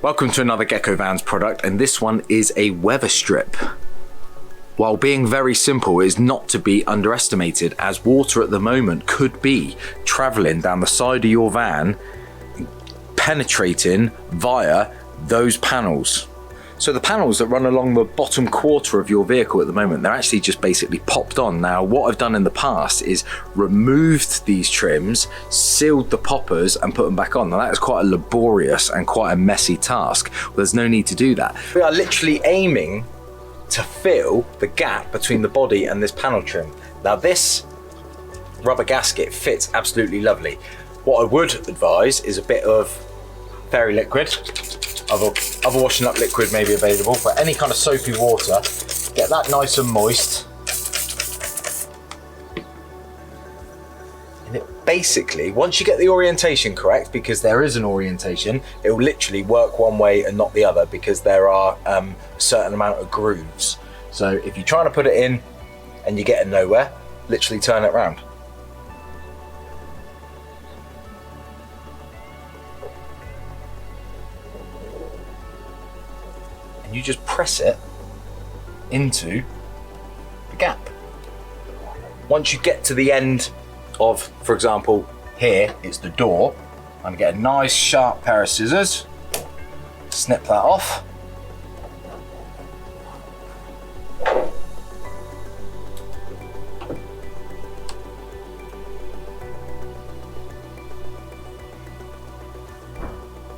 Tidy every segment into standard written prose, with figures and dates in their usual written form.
Welcome to another Gecko Vans product, and this one is a weather strip. While being very simple, it is not to be underestimated, as water at the moment could be traveling down the side of your van, penetrating via those panels. So the panels that run along the bottom quarter of your vehicle at the moment, they're actually just basically popped on. Now, what I've done in the past is removed these trims, sealed the poppers and put them back on. Now that is quite a laborious and quite a messy task. Well, there's no need to do that. We are literally aiming to fill the gap between the body and this panel trim. Now this rubber gasket fits absolutely lovely. What I would advise is a bit of fairy liquid. Other washing up liquid may be available, but any kind of soapy water, get that nice and moist. And it basically, once you get the orientation correct, because there is an orientation, it will literally work one way and not the other, because there are a certain amount of grooves. So if you're trying to put it in and you're getting nowhere, literally turn it around. And you just press it into the gap. Once you get to the end of, for example, here it's the door, I'm gonna get a nice sharp pair of scissors, snip that off.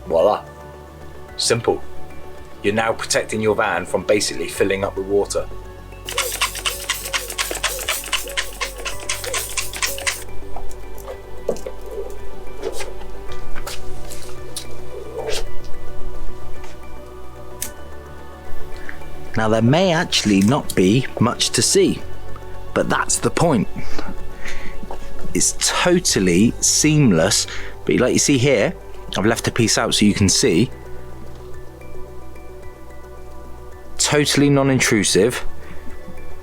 Voila, simple. You're now protecting your van from basically filling up with water. Now there may actually not be much to see, but that's the point. It's totally seamless, but like you see here, I've left a piece out so you can see. Totally non-intrusive,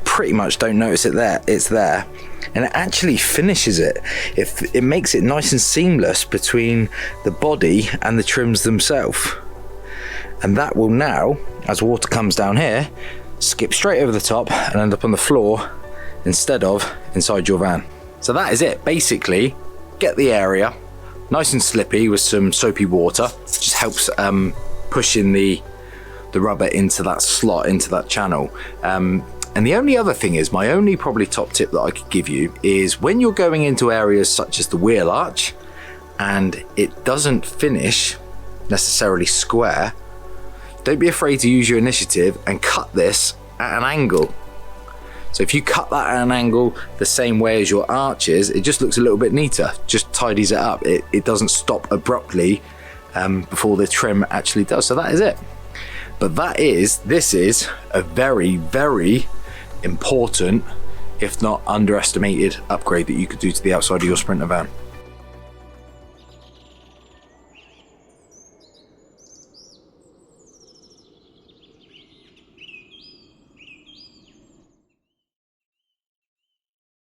pretty much don't notice it there, it's there, and it actually finishes it. It makes it nice and seamless between the body and the trims themselves, and that will now, as water comes down here, skip straight over the top and end up on the floor instead of inside your van. So that is it. Basically, get the area nice and slippy with some soapy water, just helps pushing the rubber into that slot, into that channel. And the only other thing is, my only probably top tip that I could give you is when you're going into areas such as the wheel arch and it doesn't finish necessarily square, don't be afraid to use your initiative and cut this at an angle. So if you cut that at an angle the same way as your arches, it just looks a little bit neater, just tidies it up. It doesn't stop abruptly before the trim actually does. So that is it. But this is a very, very important, if not underestimated, upgrade that you could do to the outside of your Sprinter van.